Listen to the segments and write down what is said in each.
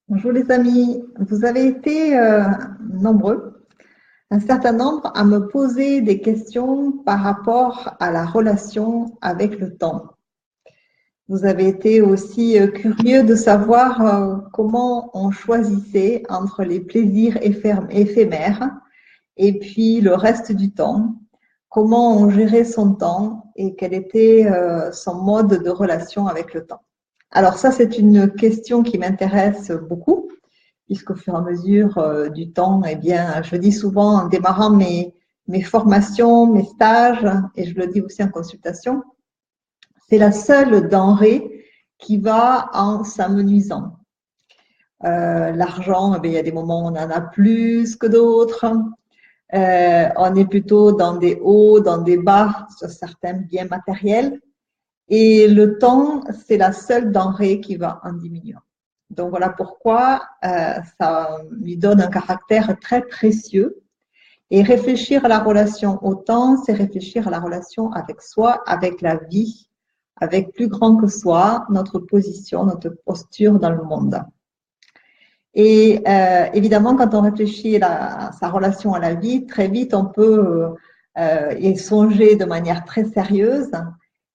Bonjour les amis, vous avez été nombreux, un certain nombre à me poser des questions par rapport à la relation avec le temps. Vous avez été aussi curieux de savoir comment on choisissait entre les plaisirs éphémères et puis le reste du temps, comment on gérait son temps et quel était son mode de relation avec le temps. Alors ça, c'est une question qui m'intéresse beaucoup puisqu'au fur et à mesure du temps, eh bien, je dis souvent en démarrant mes formations, mes stages, et je le dis aussi en consultation, c'est la seule denrée qui va en s'amenuisant. L'argent, eh il y a des moments où on en a plus que d'autres. On est plutôt dans des hauts, dans des bas sur certains biens matériels. Et le temps, c'est la seule denrée qui va en diminuant. Donc voilà pourquoi ça lui donne un caractère très précieux. Et réfléchir à la relation au temps, c'est réfléchir à la relation avec soi, avec la vie, avec plus grand que soi, notre position, notre posture dans le monde. Et évidemment, quand on réfléchit à sa relation à la vie, très vite, on peut y songer de manière très sérieuse,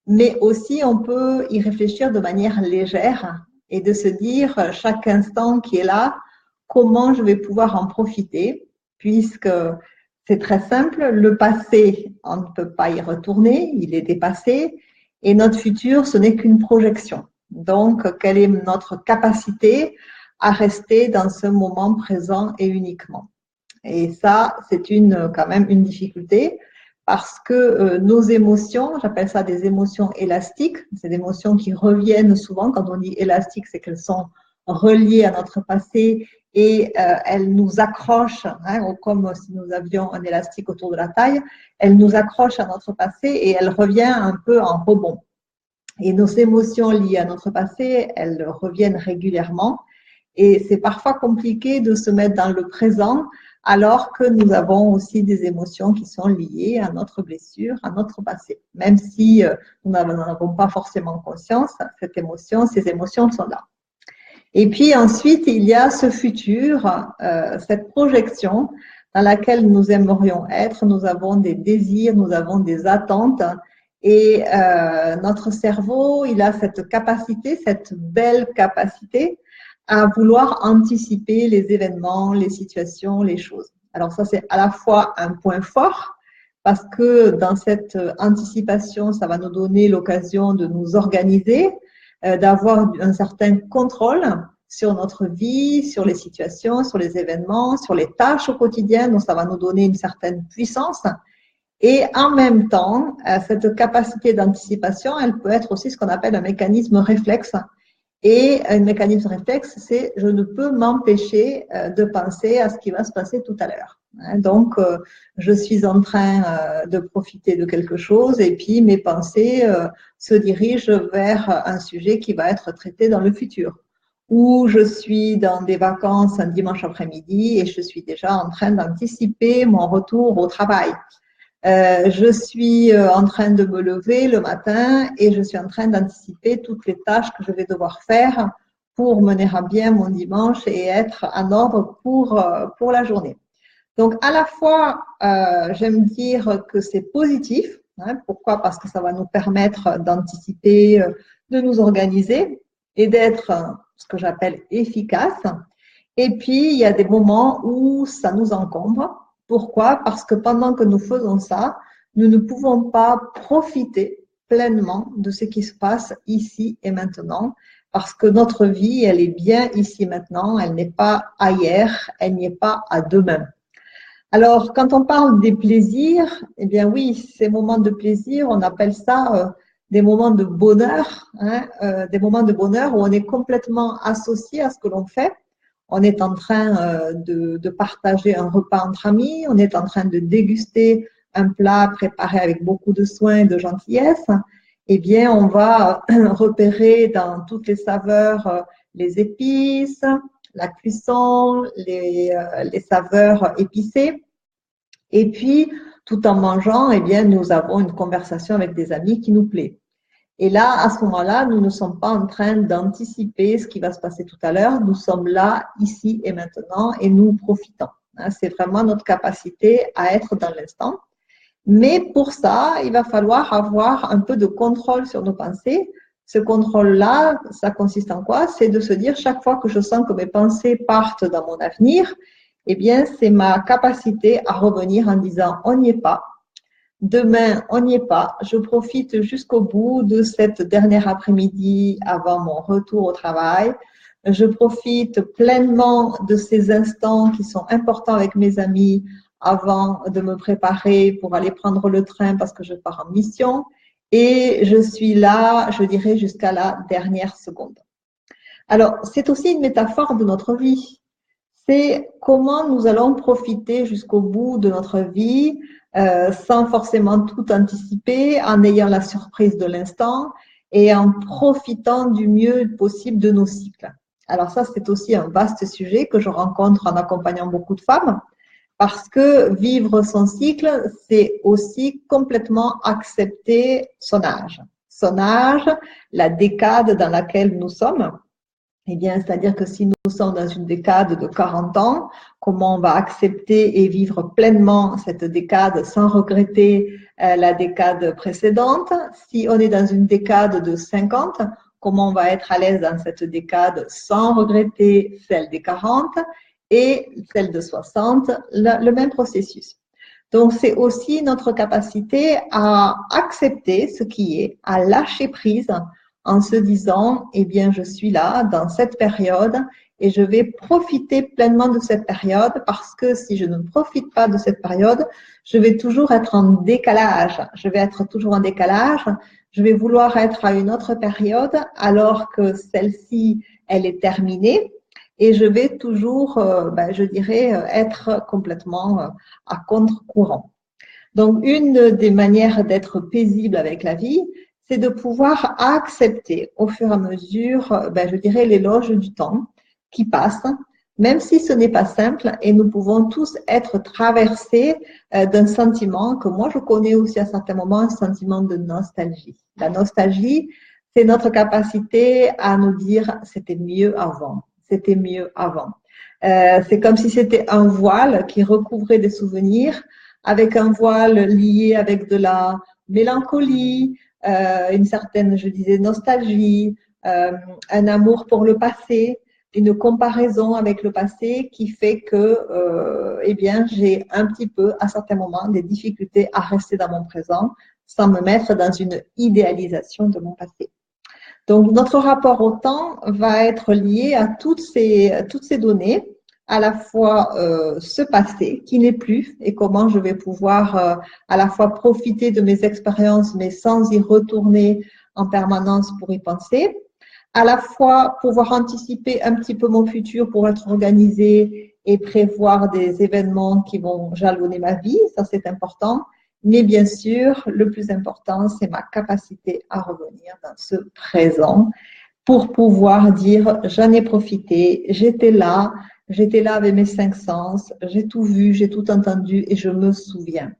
mais aussi on peut y réfléchir de manière légère et de se dire chaque instant qui est là, comment je vais pouvoir en profiter, puisque c'est très simple, le passé, on ne peut pas y retourner, il est dépassé, et notre futur, ce n'est qu'une projection. Donc, quelle est notre capacité à rester dans ce moment présent et uniquement. Et ça, c'est quand même une difficulté parce que nos émotions, j'appelle ça des émotions élastiques, c'est des émotions qui reviennent souvent. Quand on dit élastiques, c'est qu'elles sont reliées à notre passé et elles nous accrochent, comme si nous avions un élastique autour de la taille, elles nous accrochent à notre passé et elles reviennent un peu en rebond. Et nos émotions liées à notre passé, elles reviennent régulièrement. Et c'est parfois compliqué de se mettre dans le présent alors que nous avons aussi des émotions qui sont liées à notre blessure, à notre passé. Même si nous n'en avons pas forcément conscience, ces émotions sont là. Et puis ensuite, il y a ce futur, cette projection dans laquelle nous aimerions être. Nous avons des désirs, nous avons des attentes. Et notre cerveau, il a cette capacité, cette belle capacité à vouloir anticiper les événements, les situations, les choses. Alors ça, c'est à la fois un point fort parce que dans cette anticipation, ça va nous donner l'occasion de nous organiser, d'avoir un certain contrôle sur notre vie, sur les situations, sur les événements, sur les tâches au quotidien. Donc, ça va nous donner une certaine puissance. Et en même temps, cette capacité d'anticipation, elle peut être aussi ce qu'on appelle un mécanisme réflexe. Et un mécanisme réflexe, c'est je ne peux m'empêcher de penser à ce qui va se passer tout à l'heure. Donc, je suis en train de profiter de quelque chose et puis mes pensées se dirigent vers un sujet qui va être traité dans le futur. Ou je suis dans des vacances un dimanche après-midi et je suis déjà en train d'anticiper mon retour au travail. Je suis en train de me lever le matin et je suis en train d'anticiper toutes les tâches que je vais devoir faire pour mener à bien mon dimanche et être en ordre pour la journée. Donc, à la fois, j'aime dire que c'est positif. Pourquoi? Parce que ça va nous permettre d'anticiper, de nous organiser et d'être ce que j'appelle efficace. Et puis, il y a des moments où ça nous encombre. Pourquoi? Parce que pendant que nous faisons ça, nous ne pouvons pas profiter pleinement de ce qui se passe ici et maintenant, parce que notre vie, elle est bien ici maintenant, elle n'est pas ailleurs, elle n'y est pas à demain. Alors, quand on parle des plaisirs, eh bien oui, ces moments de plaisir, on appelle ça des moments de bonheur, des moments de bonheur où on est complètement associé à ce que l'on fait. On est en train de partager un repas entre amis, on est en train de déguster un plat préparé avec beaucoup de soin et de gentillesse. Eh bien, on va repérer dans toutes les saveurs les épices, la cuisson, les saveurs épicées. Et puis, tout en mangeant, eh bien, nous avons une conversation avec des amis qui nous plaît. Et là, à ce moment-là, nous ne sommes pas en train d'anticiper ce qui va se passer tout à l'heure. Nous sommes là, ici et maintenant, et nous profitons. C'est vraiment notre capacité à être dans l'instant. Mais pour ça, il va falloir avoir un peu de contrôle sur nos pensées. Ce contrôle-là, ça consiste en quoi? C'est de se dire chaque fois que je sens que mes pensées partent dans mon avenir, eh bien, c'est ma capacité à revenir en disant on n'y est pas. Demain, on n'y est pas. Je profite jusqu'au bout de cette dernière après-midi avant mon retour au travail. Je profite pleinement de ces instants qui sont importants avec mes amis avant de me préparer pour aller prendre le train parce que je pars en mission. Et je suis là, je dirais, jusqu'à la dernière seconde. Alors, c'est aussi une métaphore de notre vie. C'est comment nous allons profiter jusqu'au bout de notre vie sans forcément tout anticiper, en ayant la surprise de l'instant et en profitant du mieux possible de nos cycles. Alors ça, c'est aussi un vaste sujet que je rencontre en accompagnant beaucoup de femmes, parce que vivre son cycle, c'est aussi complètement accepter son âge. Son âge, la décade dans laquelle nous sommes. Eh bien, c'est-à-dire que si nous sommes dans une décade de 40 ans, comment on va accepter et vivre pleinement cette décade sans regretter la décade précédente? Si on est dans une décade de 50, comment on va être à l'aise dans cette décade sans regretter celle des 40 et celle de 60, le même processus. Donc, c'est aussi notre capacité à accepter ce qui est, à lâcher prise en se disant, eh bien, je suis là dans cette période et je vais profiter pleinement de cette période parce que si je ne profite pas de cette période, je vais toujours être en décalage. Je vais être toujours en décalage. Je vais vouloir être à une autre période alors que celle-ci, elle est terminée. Et je vais toujours, je dirais, être complètement à contre-courant. Donc, une des manières d'être paisible avec la vie, c'est de pouvoir accepter au fur et à mesure, je dirais, l'éloge du temps qui passe, même si ce n'est pas simple, et nous pouvons tous être traversés d'un sentiment que moi je connais aussi à certains moments, un sentiment de nostalgie. La nostalgie, c'est notre capacité à nous dire c'était mieux avant, c'était mieux avant. C'est comme si c'était un voile qui recouvrait des souvenirs, avec un voile lié avec de la mélancolie, une certaine, je disais, nostalgie, un amour pour le passé, une comparaison avec le passé qui fait que, eh bien, j'ai un petit peu, à certains moments, des difficultés à rester dans mon présent sans me mettre dans une idéalisation de mon passé. Donc, notre rapport au temps va être lié à toutes ces données, à la fois ce passé qui n'est plus et comment je vais pouvoir à la fois profiter de mes expériences mais sans y retourner en permanence pour y penser, à la fois pouvoir anticiper un petit peu mon futur pour être organisé et prévoir des événements qui vont jalonner ma vie, ça c'est important. Mais bien sûr, le plus important, c'est ma capacité à revenir dans ce présent pour pouvoir dire j'en ai profité, j'étais là avec mes 5 sens, j'ai tout vu, j'ai tout entendu et je me souviens.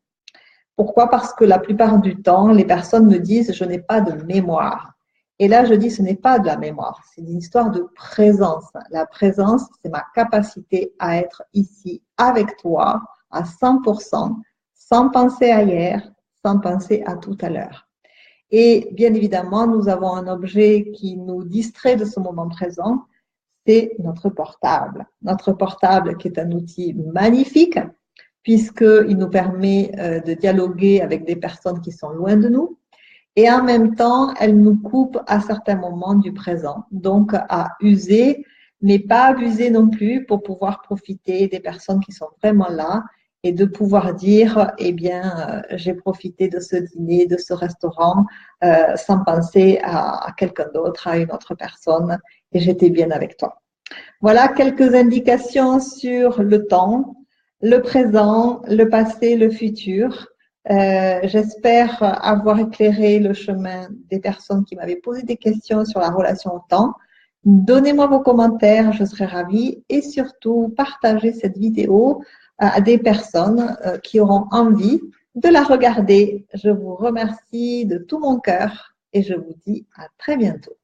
Pourquoi? Parce que la plupart du temps, les personnes me disent je n'ai pas de mémoire. Et là, je dis ce n'est pas de la mémoire, c'est une histoire de présence. La présence, c'est ma capacité à être ici avec toi à 100%, sans penser à hier, sans penser à tout à l'heure. Et bien évidemment, nous avons un objet qui nous distrait de ce moment présent, c'est notre portable. Notre portable qui est un outil magnifique puisqu'il nous permet de dialoguer avec des personnes qui sont loin de nous et en même temps, elle nous coupe à certains moments du présent. Donc, à user, mais pas abuser non plus pour pouvoir profiter des personnes qui sont vraiment là et de pouvoir dire, eh bien, j'ai profité de ce dîner, de ce restaurant, sans penser à quelqu'un d'autre, à une autre personne, et j'étais bien avec toi. Voilà quelques indications sur le temps, le présent, le passé, le futur. J'espère avoir éclairé le chemin des personnes qui m'avaient posé des questions sur la relation au temps. Donnez-moi vos commentaires, je serai ravie. Et surtout, partagez cette vidéo à des personnes qui auront envie de la regarder. Je vous remercie de tout mon cœur et je vous dis à très bientôt.